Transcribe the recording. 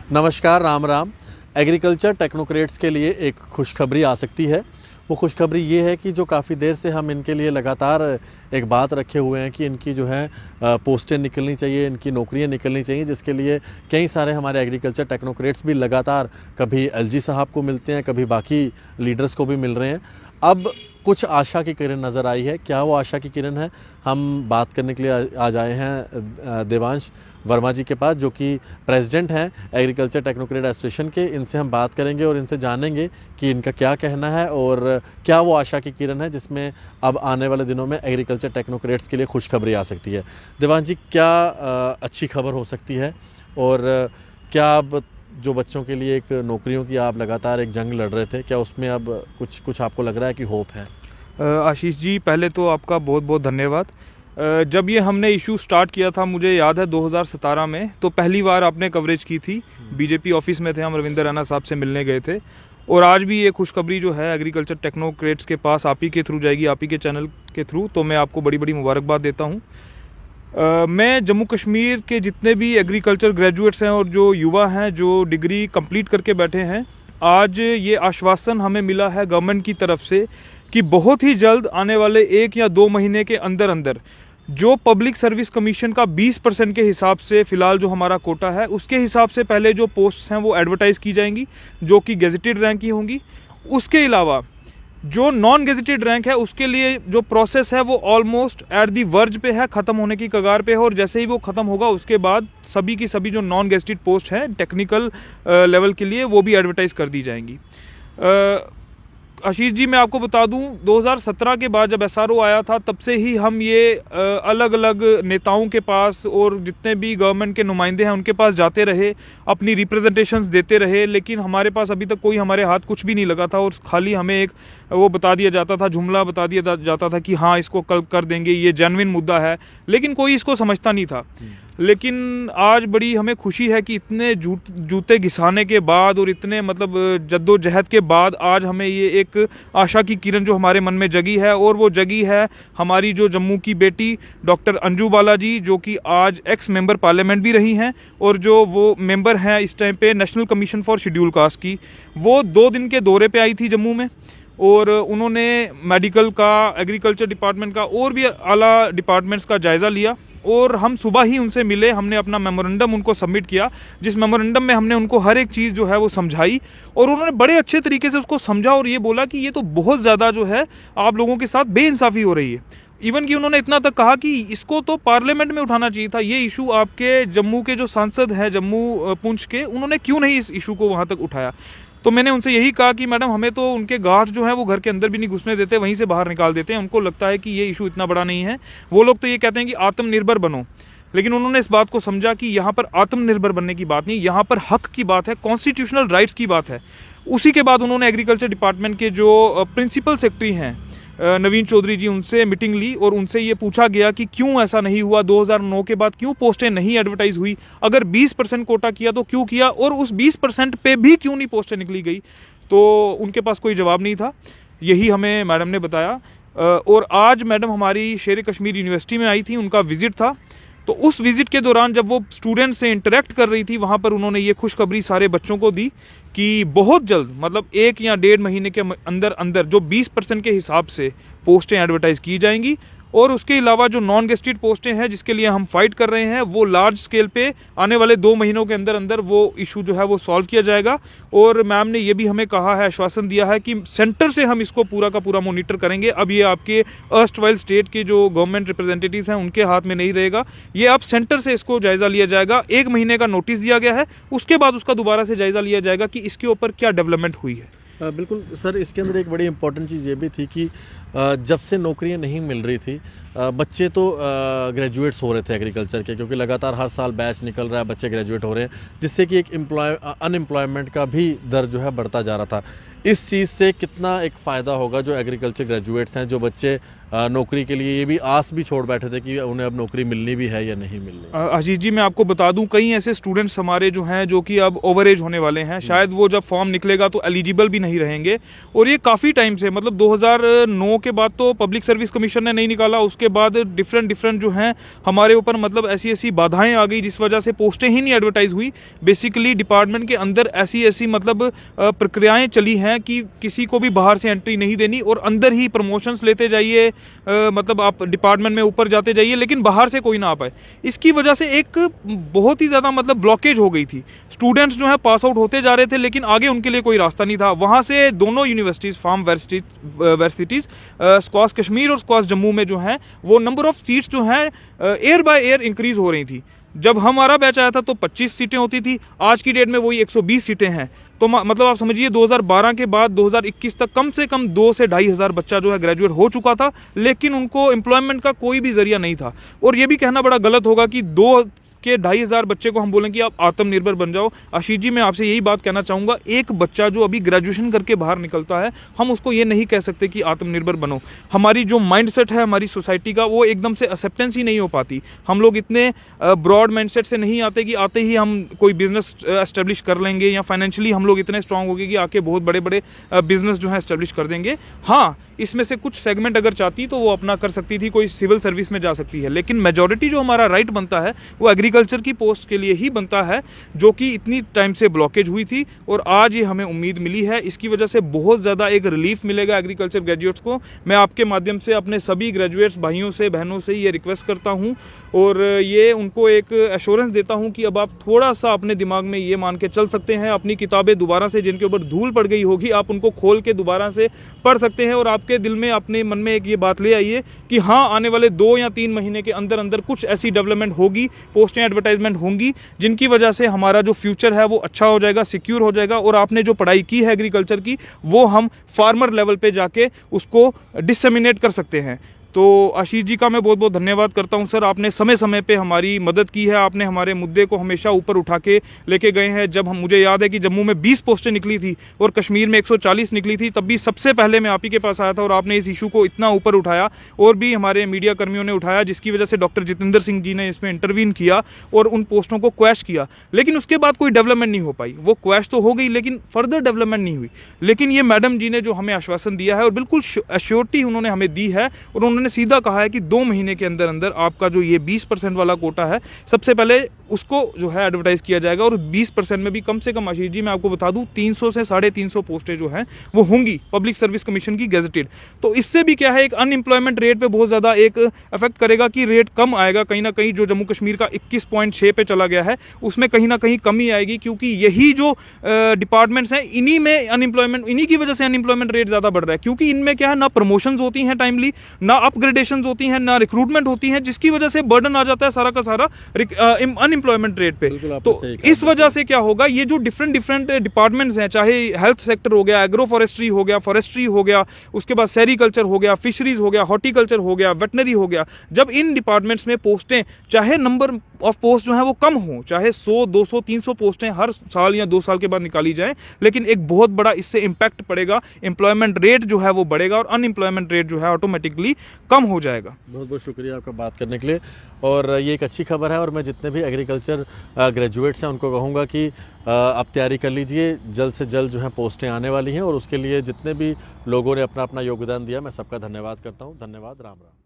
नमस्कार, Ram Ram. Agriculture technocrats के लिए एक खुशखबरी आ सकती है। वो खुशखबरी ये है कि जो काफ़ी देर से हम इनके लिए लगातार एक बात रखे हुए हैं कि इनकी जो है पोस्टें निकलनी चाहिए, इनकी नौकरियां निकलनी चाहिए, जिसके लिए कई सारे हमारे एग्रीकल्चर टेक्नोक्रेट्स भी लगातार कभी एलजी साहब को मिलते हैं, कभी बाकी लीडर्स को भी मिल रहे हैं। अब कुछ आशा की किरण नज़र आई है। क्या वो आशा की किरण है? हम बात करने के लिए आज आए हैं देवांश वर्मा जी के पास, जो कि प्रेसिडेंट हैं एग्रीकल्चर टेक्नोक्रेट एसोसिएशन के। इनसे हम बात करेंगे और इनसे जानेंगे कि इनका क्या कहना है और क्या वो आशा की किरण है जिसमें अब आने वाले दिनों में एग्रीकल्चर टेक्नोक्रेट्स के लिए खुशखबरी आ सकती है। देवांश जी, क्या अच्छी खबर हो सकती है और क्या अब जो बच्चों के लिए एक नौकरियों की आप लगातार एक जंग लड़ रहे थे, क्या उसमें अब कुछ आपको लग रहा है कि होप है? आशीष जी, पहले तो आपका बहुत बहुत धन्यवाद। जब ये हमने इशू स्टार्ट किया था, मुझे याद है 2017 में, तो पहली बार आपने कवरेज की थी। बीजेपी ऑफिस में थे, हम रविंदर रैना साहब से मिलने गए थे। और आज भी ये खुशखबरी जो है एग्रीकल्चर टेक्नोक्रेट्स के पास आप ही के थ्रू जाएगी, आप ही के चैनल के थ्रू। तो मैं आपको बड़ी बड़ी मुबारकबाद देता हूँ। मैं जम्मू कश्मीर के जितने भी एग्रीकल्चर ग्रेजुएट्स हैं और जो युवा हैं जो डिग्री कंप्लीट करके बैठे हैं, आज ये आश्वासन हमें मिला है गवर्नमेंट की तरफ से कि बहुत ही जल्द आने वाले 1 या 2 महीने के अंदर अंदर जो पब्लिक सर्विस कमीशन का 20% के हिसाब से फ़िलहाल जो हमारा कोटा है, उसके हिसाब से पहले जो पोस्ट हैं वो एडवर्टाइज़ की जाएंगी, जो कि गेजेटेड रैंक की होंगी। उसके अलावा जो नॉन गेजेटेड रैंक है उसके लिए जो प्रोसेस है वो ऑलमोस्ट एट दी वर्ज पे है, ख़त्म होने की कगार पे है। और जैसे ही वो ख़त्म होगा उसके बाद सभी की सभी जो नॉन गेजेटेड पोस्ट हैं टेक्निकल लेवल के लिए, वो भी एडवर्टाइज़ कर दी जाएंगी। आशीष जी, मैं आपको बता दूं, 2017 के बाद जब एसआरओ आया था, तब से ही हम ये अलग अलग नेताओं के पास और जितने भी गवर्नमेंट के नुमाइंदे हैं उनके पास जाते रहे, अपनी रिप्रेजेंटेशंस देते रहे, लेकिन हमारे पास अभी तक कोई हमारे हाथ कुछ भी नहीं लगा था। और खाली हमें एक वो बता दिया जाता था, जुमला बता दिया जाता था कि हाँ, इसको कल कर देंगे, ये जेन्युइन मुद्दा है, लेकिन कोई इसको समझता नहीं था। लेकिन आज बड़ी हमें खुशी है कि इतने जूते घिसाने के बाद और इतने जद्दोजहद के बाद आज हमें ये एक आशा की किरण जो हमारे मन में जगी है, और वो जगी है हमारी जो जम्मू की बेटी डॉक्टर अंजू बाला जी, जो कि आज एक्स मेंबर पार्लियामेंट भी रही हैं और जो वो मेंबर हैं इस टाइम पे national commission for schedule caste की। वो 2 दिन के दौरे पे आई थी जम्मू में, और उन्होंने मेडिकल का, एग्रीकल्चर डिपार्टमेंट का और भी आला डिपार्टमेंट्स का जायज़ा लिया। और हम सुबह ही उनसे मिले, हमने अपना मेमोरेंडम उनको सबमिट किया, जिस मेमोरेंडम में हमने उनको हर एक चीज़ जो है वो समझाई, और उन्होंने बड़े अच्छे तरीके से उसको समझा और ये बोला कि ये तो बहुत ज़्यादा जो है आप लोगों के साथ बेइंसाफ़ी हो रही है। इवन कि उन्होंने इतना तक कहा कि इसको तो पार्लियामेंट में उठाना चाहिए था, ये इशू आपके जम्मू के जो सांसद हैं जम्मू पुंछ के, उन्होंने क्यों नहीं इस इशू को वहाँ तक उठाया। तो मैंने उनसे यही कहा कि मैडम, हमें तो उनके गार्ड जो है वो घर के अंदर भी नहीं घुसने देते, वहीं से बाहर निकाल देते हैं। उनको लगता है कि ये इशू इतना बड़ा नहीं है। वो लोग तो ये कहते हैं कि आत्मनिर्भर बनो, लेकिन उन्होंने इस बात को समझा कि यहाँ पर आत्मनिर्भर बनने की बात नहीं, यहाँ पर हक की बात है, कॉन्स्टिट्यूशनल राइट्स की बात है। उसी के बाद उन्होंने एग्रीकल्चर डिपार्टमेंट के जो प्रिंसिपल सेक्रेटरी हैं नवीन चौधरी जी, उनसे मीटिंग ली और उनसे ये पूछा गया कि क्यों ऐसा नहीं हुआ, 2009 के बाद क्यों पोस्टें नहीं एडवर्टाइज हुई, अगर 20% कोटा किया तो क्यों किया, और उस 20% पे भी क्यों नहीं पोस्टें निकली गई। तो उनके पास कोई जवाब नहीं था। यही हमें मैडम ने बताया। और आज मैडम हमारी शेर कश्मीर यूनिवर्सिटी में आई थी, उनका विजिट था। तो उस विजिट के दौरान जब वो स्टूडेंट्स से इंटरेक्ट कर रही थी, वहाँ पर उन्होंने ये खुशखबरी सारे बच्चों को दी कि बहुत जल्द, 1 या 1.5 महीने के अंदर अंदर जो 20% के हिसाब से पोस्टें एडवर्टाइज की जाएंगी, और उसके अलावा जो नॉन गेस्टेड पोस्टें हैं जिसके लिए हम फाइट कर रहे हैं, वो लार्ज स्केल पे आने वाले 2 महीनों के अंदर अंदर वो इशू जो है वो सॉल्व किया जाएगा। और मैम ने ये भी हमें कहा है, आश्वासन दिया है कि सेंटर से हम इसको पूरा का पूरा मॉनिटर करेंगे। अब ये आपके अर्स्टवाइल स्टेट के जो गवर्नमेंट रिप्रेजेंटेटिव्स हैं उनके हाथ में नहीं रहेगा, ये अब सेंटर से इसको जायज़ा लिया जाएगा। 1 महीने का नोटिस दिया गया है, उसके बाद उसका दोबारा से जायज़ा लिया जाएगा कि इसके ऊपर क्या डेवलपमेंट हुई है। बिल्कुल सर, इसके अंदर एक बड़ी इंपॉर्टेंट चीज़ ये भी थी कि जब से नौकरियां नहीं मिल रही थी, बच्चे तो ग्रेजुएट्स हो रहे थे एग्रीकल्चर के, क्योंकि लगातार हर साल बैच निकल रहा है, बच्चे ग्रेजुएट हो रहे हैं, जिससे कि एक अनएम्प्लॉयमेंट का भी दर जो है बढ़ता जा रहा था। इस चीज़ से कितना एक फ़ायदा होगा जो एग्रीकल्चर ग्रेजुएट्स हैं, जो बच्चे नौकरी के लिए ये भी आस भी छोड़ बैठे थे कि उन्हें अब नौकरी मिलनी भी है या नहीं मिलनी। आशीष जी, मैं आपको बता दूं, कई ऐसे स्टूडेंट्स हमारे जो हैं जो कि अब ओवर एज होने वाले हैं, शायद वो जब फॉर्म निकलेगा तो एलिजिबल भी नहीं रहेंगे। और ये काफ़ी टाइम से, मतलब 2009 के बाद तो पब्लिक सर्विस कमीशन ने नहीं निकाला, उसके बाद डिफरेंट जो हैं हमारे ऊपर मतलब ऐसी बाधाएं आ गई जिस वजह से पोस्टें ही नहीं एडवर्टाइज हुई। बेसिकली डिपार्टमेंट के अंदर ऐसी मतलब प्रक्रियाएं चली हैं कि किसी को भी बाहर से एंट्री नहीं देनी और अंदर ही प्रमोशंस लेते जाइए, मतलब आप डिपार्टमेंट में ऊपर जाते जाइए, लेकिन बाहर से कोई ना आ पाए। इसकी वजह से एक बहुत ही ज़्यादा मतलब ब्लॉकेज हो गई थी। स्टूडेंट्स जो है पास आउट होते जा रहे थे, लेकिन आगे उनके लिए कोई रास्ता नहीं था। वहाँ से दोनों universities, farm universities SKUAST Kashmir और स्क्वाश जम्मू में जो है वो नंबर ऑफ सीट्स जो हैं एयर बाय एयर इंक्रीज हो रही थी। जब हमारा बैच आया था तो 25 सीटें होती थी, आज की डेट में वही 120 सीटें हैं। तो मतलब आप समझिए 2012 के बाद 2021 तक कम से कम 2 से 2.5 हज़ार बच्चा जो है ग्रेजुएट हो चुका था, लेकिन उनको एम्प्लॉयमेंट का कोई भी जरिया नहीं था। और ये भी कहना बड़ा गलत होगा कि 2 के 2.5 हज़ार बच्चे को हम बोलें कि आप आत्मनिर्भर बन जाओ। आशीष जी, मैं आपसे यही बात कहना चाहूँगा, एक बच्चा जो अभी ग्रेजुएशन करके बाहर निकलता है, हम उसको ये नहीं कह सकते कि आत्मनिर्भर बनो। हमारी जो माइंडसेट है हमारी सोसाइटी का, वो एकदम से एक्सेप्टेंस ही नहीं हो पाती। हम लोग इतने ब्रॉड माइंडसेट से नहीं आते कि आते ही हम कोई बिजनेस एस्टेब्लिश कर लेंगे, या फाइनेंशियली हम लोग इतने स्ट्रांग हो गए कि आके बहुत बड़े बड़े बिजनेस जो है एस्टेब्लिश कर देंगे। हाँ, इसमें से कुछ सेगमेंट अगर चाहती तो वो अपना कर सकती थी, कोई सिविल सर्विस में जा सकती है, लेकिन मेजॉरिटी जो हमारा राइट बनता है वो एग्रीकल्चर की पोस्ट के लिए ही बनता है, जो कि इतनी टाइम से ब्लॉकेज हुई थी और आज ये हमें उम्मीद मिली है। इसकी वजह से बहुत ज़्यादा एक रिलीफ मिलेगा एग्रीकल्चर ग्रेजुएट्स को। मैं आपके माध्यम से अपने सभी ग्रेजुएट्स भाइयों से, बहनों से ये रिक्वेस्ट करता हूँ और ये उनको एक एश्योरेंस देता हूँ कि अब आप थोड़ा सा अपने दिमाग में ये मान के चल सकते हैं, अपनी किताबें दोबारा से जिनके ऊपर धूल पड़ गई होगी आप उनको खोल के दोबारा से पढ़ सकते हैं और आपके दिल में, अपने मन में एक ये बात ले आइए कि हाँ, आने वाले 2 या 3 महीने के अंदर अंदर कुछ ऐसी डेवलपमेंट होगी, पोस्टें एडवर्टाइजमेंट होंगी, जिनकी वजह से हमारा जो फ्यूचर है वो अच्छा हो जाएगा, सिक्योर हो जाएगा और आपने जो पढ़ाई की है एग्रीकल्चर की, वो हम फार्मर लेवल पे जाके उसको डिसेमिनेट कर सकते हैं। तो आशीष जी का मैं बहुत बहुत धन्यवाद करता हूं सर, आपने समय समय पे हमारी मदद की है, आपने हमारे मुद्दे को हमेशा ऊपर उठा के लेके गए हैं। जब मुझे याद है कि जम्मू में 20 पोस्टें निकली थी और कश्मीर में 140 निकली थी, तब भी सबसे पहले मैं आप ही के पास आया था और आपने इस इशू को इतना ऊपर उठाया और भी हमारे मीडिया कर्मियों ने उठाया, जिसकी वजह से डॉक्टर जितेंद्र सिंह जी ने इसमें इंटरवीन किया और उन पोस्टों को क्वैश किया। लेकिन उसके बाद कोई डेवलपमेंट नहीं हो पाई, वो क्वैश तो हो गई लेकिन फर्दर डेवलपमेंट नहीं हुई। लेकिन ये मैडम जी ने जो हमें आश्वासन दिया है और बिल्कुल एश्योरिटी उन्होंने हमें दी है और उन्होंने सीधा कहा है कि 2 महीने के अंदर अंदर आपका जो ये 20% वाला कोटा है, सबसे पहले उसको जो है एडवर्टाइज किया जाएगा और 20% में भी कम से कम, आशीष जी मैं आपको बता दूं, 300 से 350 पोस्टें जो हैं वो होंगी पब्लिक सर्विस कमीशन की गेजेटेड। तो इससे भी क्या है, एक अनएम्प्लॉयमेंट रेट पे बहुत ज़्यादा एक इफेक्ट करेगा कि रेट कम आएगा। कहीं ना कहीं जो जम्मू कश्मीर का 21.6 पे चला गया है उसमें कहीं ना कहीं कमी आएगी, क्योंकि यही जो डिपार्टमेंट्स हैं इन्हीं में अनएम्प्लॉयमेंट, इन्हीं की वजह से अनएम्प्लॉयमेंट रेट ज़्यादा बढ़ रहा है, क्योंकि इनमें क्या है, ना प्रमोशंस होती हैं टाइमली, ना अपग्रेडेशन होती हैं, ना रिक्रूटमेंट होती है, जिसकी वजह से बर्डन आ जाता है सारा का सारा अनएम्प्लॉयमेंट रेट पे। तो इस वजह से क्या होगा, ये जो डिफरेंट डिपार्टमेंट्स हैं, चाहे हेल्थ सेक्टर हो गया, एग्रो फॉरेस्ट्री हो गया, फॉरेस्ट्री हो गया, उसके बाद सेरिकल्चर हो गया, फिशरीज हो गया, हॉर्टिकल्चर हो गया, वेटनरी हो गया, जब इन डिपार्टमेंट्स में पोस्टें, चाहे नंबर ऑफ पोस्ट जो है वो कम हो, चाहे 100, 200, 300 पोस्टें हर साल या 2 साल के बाद निकाली जाए, लेकिन एक बहुत बड़ा इससे इंपैक्ट पड़ेगा, एम्प्लॉयमेंट रेट जो है वो बढ़ेगा और अनएम्प्लॉयमेंट रेट जो है ऑटोमेटिकली कम हो जाएगा। बहुत बहुत शुक्रिया आपका बात करने के लिए, और ये एक अच्छी खबर है और मैं जितने भी एग्रीकल्चर ग्रेजुएट्स हैं उनको कहूँगा कि आप तैयारी कर लीजिए, जल्द से जल्द जो है पोस्टें आने वाली हैं और उसके लिए जितने भी लोगों ने अपना अपना योगदान दिया, मैं सबका धन्यवाद करता हूँ। धन्यवाद, राम राम।